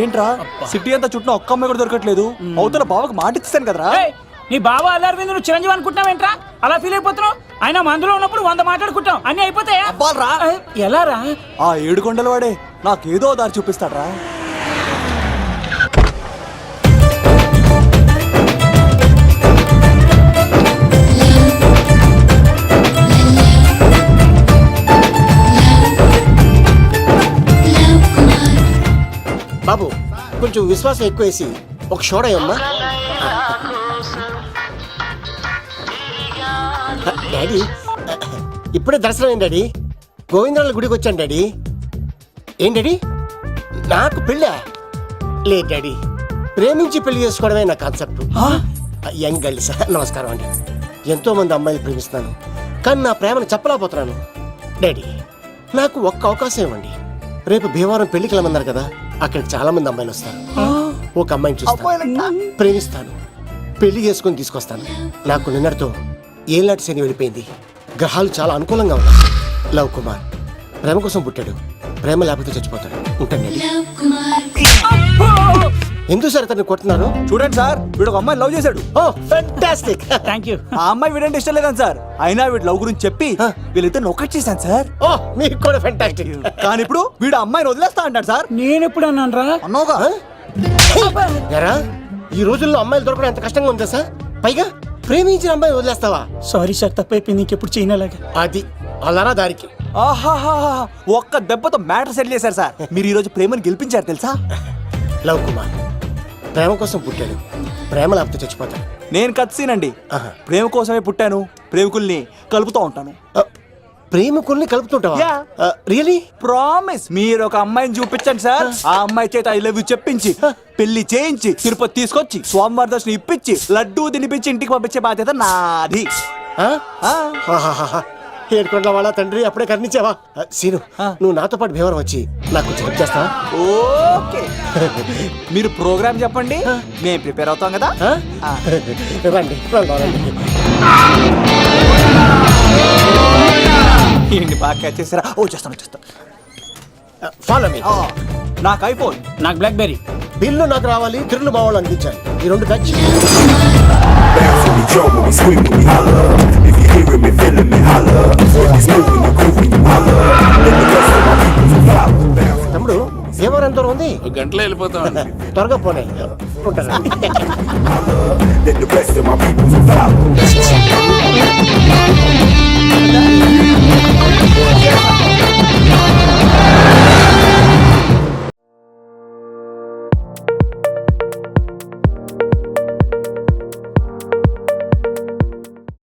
ఏంట్రా సిటీ అంతా చుట్టూ ఒక్క అమ్మాయి కూడా దొరకట్లేదు. అవతల బావకు మాట ఇస్తాను కదరా. నీ బావ అల్లారి మీద నువ్వు చిరంజీవి అనుకుంటున్నావేంట్రా? అలా ఫీల్ అయిపోతున్నావు. ఆయన మందులో ఉన్నప్పుడు 100 మాట్లాడుకుంటాం, అన్ని అయిపోతాయా? ఎలా రా? ఆ 7 కొండల వాడే నాకేదో దారి చూపిస్తాడ్రా. బాబు కొంచెం విశ్వాసం ఎక్కువేసి ఒక షోడయమ్మా. డాడీ ఇప్పుడే దర్శనం అయింది డాడీ. గోవిందరాల గుడికి వచ్చాను డాడీ. ఏం డాడీ నాకు పెళ్ళా? లేదు డాడీ, ప్రేమించి పెళ్లి చేసుకోవడమే నా కాన్సెప్ట్. యంగ్ గర్ల్స్ నమస్కారం అండి. ఎంతో మంది అమ్మాయిలు ప్రేమిస్తున్నాను, కానీ నా ప్రేమను చెప్పలేకపోతున్నాను. డాడీ నాకు ఒక్క అవకాశం ఇవ్వండి. రేపు భీమవరం పెళ్లికి వెళ్ళమన్నారు కదా, అక్కడికి చాలా మంది అమ్మాయిలు వస్తారు. ఒక అమ్మాయిని చూస్తాను, ప్రేమిస్తాను, పెళ్లి చేసుకుని తీసుకొస్తాను. నాకు నిన్నటితో ఏలాంటి శని వెళ్ళిపోయింది. గ్రహాలు చాలా అనుకూలంగా ఉన్నాయి. లవ్ కుమార్ ప్రేమ కోసం పుట్టాడు, ప్రేమ లేకపోతే చచ్చిపోతాడు. ఉంటాను. ఎందుకు సార్ అతన్ని కొడుతున్నారు? చూడండి సార్, వీడు ఒక అమ్మాయి లవ్ చేశాడు. Oh fantastic, thank you. ఆ అమ్మాయి వీడంటే ఇష్టం లేదని సార్, అయినా వీడు లవ్ గురించి చెప్పి వీళ్ళిద్దరు ఒకటి చేశాను సార్. ఓ మీకు కూడా ఫెంటాస్టిక్. కానీ ఇప్పుడు వీడు అమ్మాయిని వదిలేస్తా అంటాడు సార్. నేను ఎప్పుడు అన్నాను రా? అన్నోగా ఎరా ఈ రోజుల్లో అమ్మాయిలు దొరకడం ఎంత కష్టంగా ఉందా సార్? పైగా ప్రేమించిన అమ్మాయి వదిలేస్తావా? సారీ సార్, తప్పైపోయింది, ఇంకెప్పుడు చేయనలాగా. అది అలారా దారికి. ఆహాహా, ఒక్క దెబ్బతో మ్యాటర్ సెటిల్ చేశారు సార్. మీరు ఈ రోజు ప్రేమను గెలిపించారు తెలుసా? లవ్ కుమార్ ప్రేమ కోసం పుట్టాడు, ప్రేమ లేకపోతే చచ్చిపోతాడు. నేను కత్సీనండి. ప్రేమ కోసమే పుట్టాను, ప్రేమికుల్ని కలుపుతూ ఉంటాను. ప్రేమికుల్ని కలుపుతుంటావా? రియలీ? ప్రామిస్. మీరు ఒక అమ్మాయిని చూపించండి సార్, ఆ అమ్మాయి చేత ఐ లవ్ యూ చెప్పించి పెళ్లి చేయించి తిరుపతి తీసుకొచ్చి స్వామివారి దర్శనం ఇప్పించి లడ్డూ తినిపించి ఇంటికి పంపించే బాధ్యత నాది. ఏడుకొండల వాళ్ళ తండ్రి అప్పుడే కర్ణించావా? సీను నువ్వు నాతో పాటు భీవరం వచ్చి నాకు కొంచెం హెల్ప్ చేస్తావా? ఓకే, మీరు ప్రోగ్రామ్ చెప్పండి, మేము ప్రిపేర్ అవుతాం కదా. రండి రండి. ఏంటి బాగా క్యాచ్ చేసారా? ఓ చేస్తాను. Follow me. నాకు ఐఫోన్, నాకు బ్లాక్ బెర్రీ. బిల్లు నాకు రావాలి, తిరులు మా వాళ్ళు అందించాలి. ఈ రెండు ఖర్చు. తమ్ముడు భీమవరం ఎంత దూరం ఉంది? గంటలో వెళ్ళిపోతాం. త్వరగా పోనీ. ఉంటాను. Let the rest of my people follow.